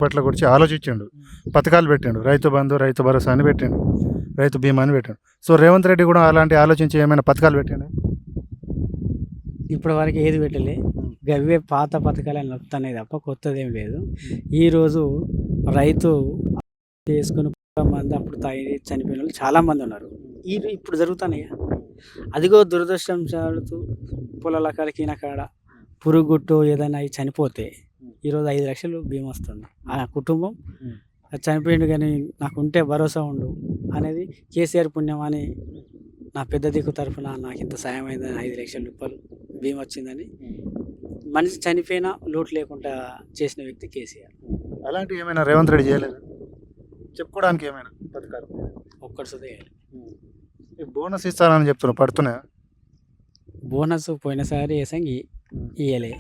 పట్ల గురించి ఆలోచించిండు. పథకాలు పెట్టిండు. రైతు బంధు, రైతు భరోసా అని పెట్టిండు. రైతు బీమా అని పెట్టిండు. సో రేవంత్ రెడ్డి కూడా అలాంటి ఆలోచించి ఏమైనా పథకాలు పెట్టిండా? ఇప్పటి వరకు ఏది పెట్టలే. గవ్వే పాత పథకాలు వస్తున్నాయి తప్ప కొత్తదేం లేదు. ఈరోజు రైతు చేసుకుని మంది అప్పుడు తాగి చనిపోయిన వాళ్ళు చాలామంది ఉన్నారు. ఇప్పుడు జరుగుతున్నాయి. అదిగో దురదృష్టం చాలుతూ పొలాల కాడికి కాడ పురుగుట్టు ఏదైనా అవి చనిపోతే ఈరోజు 5 లక్షలు బీమా వస్తుంది. ఆ కుటుంబం చనిపోయిండు కానీ నాకు ఉంటే భరోసా ఉండు అనేది కేసీఆర్ పుణ్యం అని నా పెద్ద దిక్కు తరఫున నాకు ఇంత సాయం అయిందని 5 లక్షల రూపాయలు బీమా వచ్చిందని మనిషి చనిపోయినా లోటు లేకుండా చేసిన వ్యక్తి కేసీఆర్. అలాంటివి ఏమైనా రేవంత్ రెడ్డి చేయలేదు? చెప్పుకోవడానికి ఏమైనా పథకాలు? ఒక్కటి సుదే ఈ బోనస్ ఇస్తానని చెప్తున్నారు, పడుతున్నాయా? బోనస్ పోయినసారి వేసంగి ఇయ్యలే.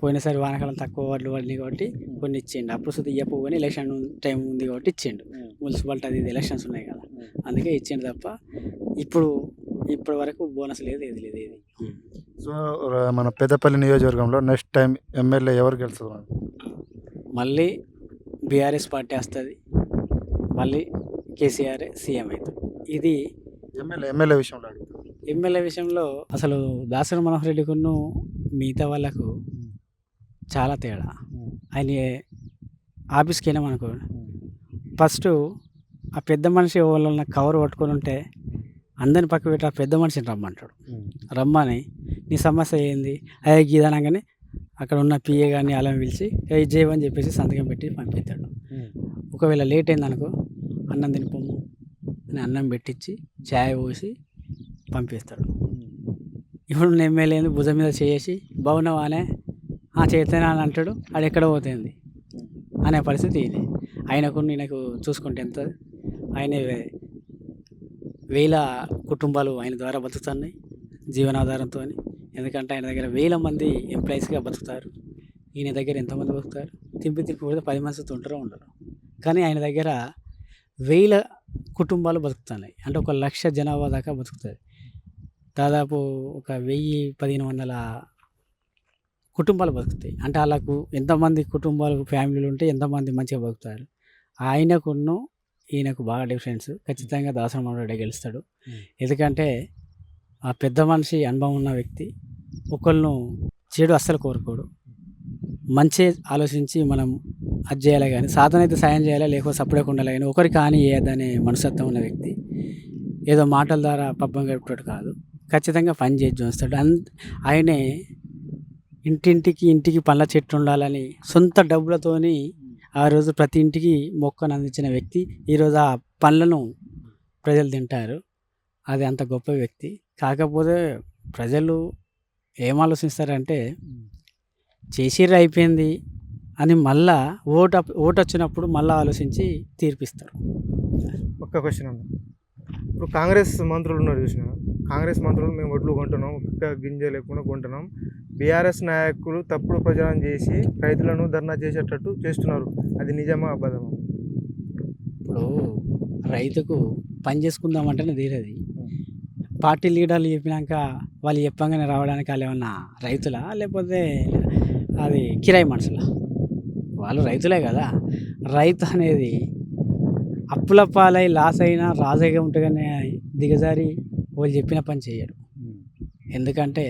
పోయినసారి వానకాలం తక్కువ వడ్లు పడినాయి కాబట్టి కొన్ని ఇచ్చిండు. అప్పుడు సుద్ధి ఇవ్వకపో కానీ ఎలక్షన్ టైం ఉంది కాబట్టి ఇచ్చిండు. మున్సిపాలిటీ అది ఇది ఎలక్షన్స్ ఉన్నాయి కదా, అందుకే ఇచ్చిండు తప్ప ఇప్పటి వరకు బోనస్ లేదు, ఏది లేదు ఏది. సో మన పెద్దపల్లి నియోజకవర్గంలో నెక్స్ట్ టైం ఎమ్మెల్యే ఎవరు గెలుస్తారు? మళ్ళీ బీఆర్ఎస్ పార్టీ వస్తుంది, మళ్ళీ కేసీఆర్ సీఎం అవుతుంది. ఇది ఎమ్మెల్యే విషయంలో అడుగుతాను. ఎమ్మెల్యే విషయంలో అసలు దాసరి మనోహర్ రెడ్డికును మిగతా వాళ్ళకు చాలా తేడా. ఆయన ఆఫీస్కి వెళ్ళామనుకో, ఫస్ట్ ఆ పెద్ద మనిషి వాళ్ళని కవర్ పట్టుకొని ఉంటే అందరిని పక్క పెట్టి ఆ పెద్ద మనిషిని రమ్మంటాడు. రమ్మని నీ సమస్య ఏంది అదే గీదనగానే అక్కడ ఉన్న పిఏ కానీ అలా పిలిచి ఇది చేయమని చెప్పేసి సంతకం పెట్టి పంపిస్తాడు. ఒకవేళ లేట్ అయిందనుకో అన్నం తినిపోము అని అన్నం పెట్టించి ఛాయ్ పోసి పంపిస్తాడు. ఇప్పుడు ఎమ్మెల్యేని భుజం మీద చేసి బాగున్నావా అనే చేతనా అని అంటాడు. అది ఎక్కడ పోతుంది అనే పరిస్థితి ఇది. ఆయనకు నేనకు చూసుకుంటే ఎంత ఆయన వేల కుటుంబాలు ఆయన ద్వారా బతుకుతున్నాయి జీవనాధారంతో. ఎందుకంటే ఆయన దగ్గర 1000 మంది ఎంప్లాయీస్గా బతుకుతారు. ఈయన దగ్గర ఎంతమంది బతుకుతారు? తిప్పి కూడా 10 మందితో ఉంటారో ఉండరు. కానీ ఆయన దగ్గర 1000 కుటుంబాలు బతుకుతున్నాయి. అంటే 1,00,000 జనాభా దాకా బతుకుతుంది. దాదాపు ఒక 1000-1500 కుటుంబాలు బతుకుతాయి. అంటే వాళ్ళకు ఎంతమంది కుటుంబాలు ఫ్యామిలీలు ఉంటే ఎంతమంది మంచిగా బతుకుతారు. ఆయనకును ఈయనకు బాగా డిఫరెన్స్. ఖచ్చితంగా దాసరి మనోహర్ రెడ్డి గెలుస్తాడు. ఎందుకంటే ఆ పెద్ద మనిషి అనుభవం ఉన్న వ్యక్తి. ఒకళ్ళను చెడు అస్సలు కోరుకోడు. మంచి ఆలోచించి మనం అది చేయాలి కానీ సాధన అయితే సాయం చేయాలి, లేకపోతే సపరేట్గా ఉండాలి కానీ ఒకరికి హాని చేయదనే మనస్తత్వం ఉన్న వ్యక్తి. ఏదో మాటల ద్వారా పబ్బం గడుపుతాడు కాదు, ఖచ్చితంగా పని చేసి చూస్తాడు. ఆయనే ఇంటికి పళ్ళ చెట్టు ఉండాలని సొంత డబ్బులతోని ఆ రోజు ప్రతి ఇంటికి మొక్కను అందించిన వ్యక్తి. ఈరోజు ఆ పళ్ళను ప్రజలు తింటారు. అది అంత గొప్ప వ్యక్తి. కాకపోతే ప్రజలు ఏం ఆలోచిస్తారంటే చేసిర్రు అయిపోయింది అని మళ్ళా ఓటు వచ్చినప్పుడు మళ్ళీ ఆలోచించి తీర్పిస్తారు. ఒక్క క్వశ్చన్ అన్న, ఇప్పుడు కాంగ్రెస్ మంత్రులు ఉన్నారు చూసిన, కాంగ్రెస్ మంత్రులు మేము వడ్లు కొంటున్నాం, ఒక్క గింజ లేకుండా కొంటున్నాం, బీఆర్ఎస్ నాయకులు తప్పుడు ప్రచారం చేసి రైతులను ధర్నా చేసేటట్టు చేస్తున్నారు. అది నిజమా అబద్ధమా? ఇప్పుడు రైతుకు పని చేసుకుందామంటేనే తీరది. పార్టీ లీడర్లు చెప్పినాక వాళ్ళు చెప్పంగానే రావడానికి వాళ్ళు ఏమన్నా రైతులా లేకపోతే అది కిరాయి మనుషులా? వాళ్ళు రైతులే కదా. రైతు అనేది అప్పుల పాలై లాస్ అయినా రాజుగా ఉంటేగానే దిగజారి వాళ్ళు చెప్పిన పని చేయడు. ఎందుకంటే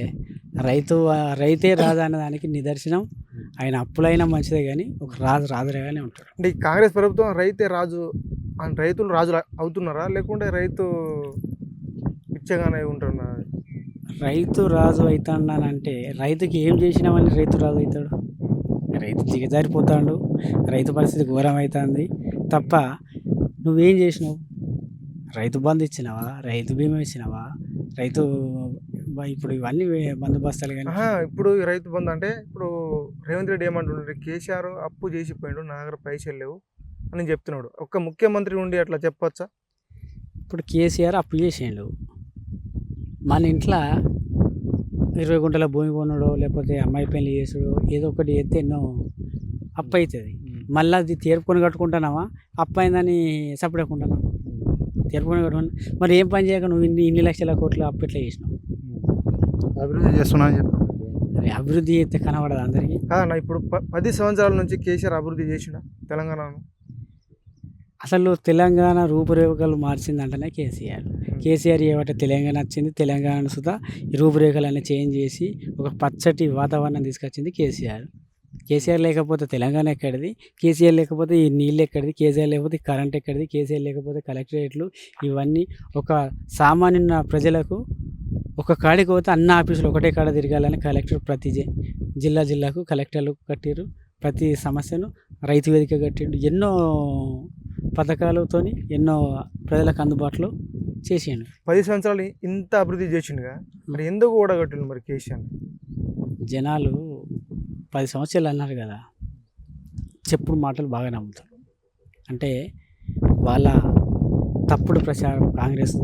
రైతే రాజు అన్నదానికి నిదర్శనం. ఆయన అప్పులైనా మంచిదే కానీ ఒక రాజుగానే ఉంటాడు. అంటే ఈ కాంగ్రెస్ ప్రభుత్వం రైతే రాజు అని రైతులు రాజులు అవుతున్నారా, లేకుంటే రైతు పిచ్చగానే ఉంటున్నారా? రైతు రాజు అవుతానంటే రైతుకి ఏం చేసినామని రైతు రాజు అవుతాడు? రైతు దిగజారిపోతాడు. రైతు పరిస్థితి ఘోరం అవుతుంది తప్ప నువ్వేం చేసినావు? రైతు బంధు ఇచ్చినావా? రైతు బీమా ఇచ్చినావా? రైతు ఇప్పుడు ఇవన్నీ బందోబస్తాలు కానీ ఇప్పుడు ఈ రైతు బంధు అంటే ఇప్పుడు రేవంత్ రెడ్డి ఏమంటున్నాడు, కేసీఆర్ అప్పు చేసిపోయాడు, నా దగ్గర పైసలు లేవు అని చెప్తున్నాడు. ఒక్క ముఖ్యమంత్రి ఉండి అట్లా చెప్పొచ్చా? ఇప్పుడు కేసీఆర్ అప్పు చేసిండు. మన ఇంట్లో 20 గుంటల భూమి కొనడో లేకపోతే అమ్మాయి పెళ్లి చేసుడో ఏదో ఒకటి చేస్తే ఎన్నో అప్పు అవుతుంది. మళ్ళీ అది తీర్పుకొని కట్టుకుంటున్నావా? అప్పు అయిందని సపడకుంటున్నావా? తీర్పుకొని కట్టుకున్నా మరి ఏం పని చేయక నువ్వు ఇన్ని లక్షల కోట్ల అప్పు ఎట్లా చేసినావు? అభివృద్ధి చేస్తున్నా అరే అభివృద్ధి అయితే కనబడదు అందరికీ. కాదన్న ఇప్పుడు 10 సంవత్సరాల నుంచి కేసీఆర్ అభివృద్ధి చేసిండా తెలంగాణను? అసలు తెలంగాణ రూపురేఖలు మార్చిందంటేనే కేసీఆర్. కేసీఆర్ ఏమంటే తెలంగాణ వచ్చింది, తెలంగాణను సుధా ఈ రూపురేఖలన్నీ చేంజ్ చేసి ఒక పచ్చటి వాతావరణం తీసుకొచ్చింది కేసీఆర్. కేసీఆర్ లేకపోతే తెలంగాణ ఎక్కడిది, కేసీఆర్ లేకపోతే ఈ నీళ్ళు ఎక్కడిది, కేసీఆర్ లేకపోతే ఈ కరెంట్ ఎక్కడిది, కేసీఆర్ లేకపోతే కలెక్టరేట్లు ఇవన్నీ ఒక సామాన్య ప్రజలకు ఒక కాడికి పోతే అన్ని ఆఫీసులు ఒకటే కాడ తిరగాలని కలెక్టర్ ప్రతి జిల్లాకు కలెక్టర్లు కట్టిరు. ప్రతి సమస్యను రైతు వేదిక కట్టిండు. ఎన్నో పథకాలతోని ఎన్నో ప్రజలకు అందుబాటులో చేసిండు. 10 సంవత్సరాలు ఇంత అభివృద్ధి చేసిండుగా, మరి ఎందుకు ఓడగట్టిండు మరి కేసీఆర్? జనాలు 10 సంవత్సరాలు అన్నారు కదా, చెప్పుడు మాటలు బాగా నమ్ముతారు. అంటే వాళ్ళ తప్పుడు ప్రచారం కాంగ్రెస్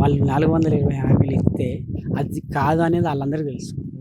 వాళ్ళు 420 హామీలు ఇస్తే అది కాదు అనేది వాళ్ళందరికీ తెలుసు.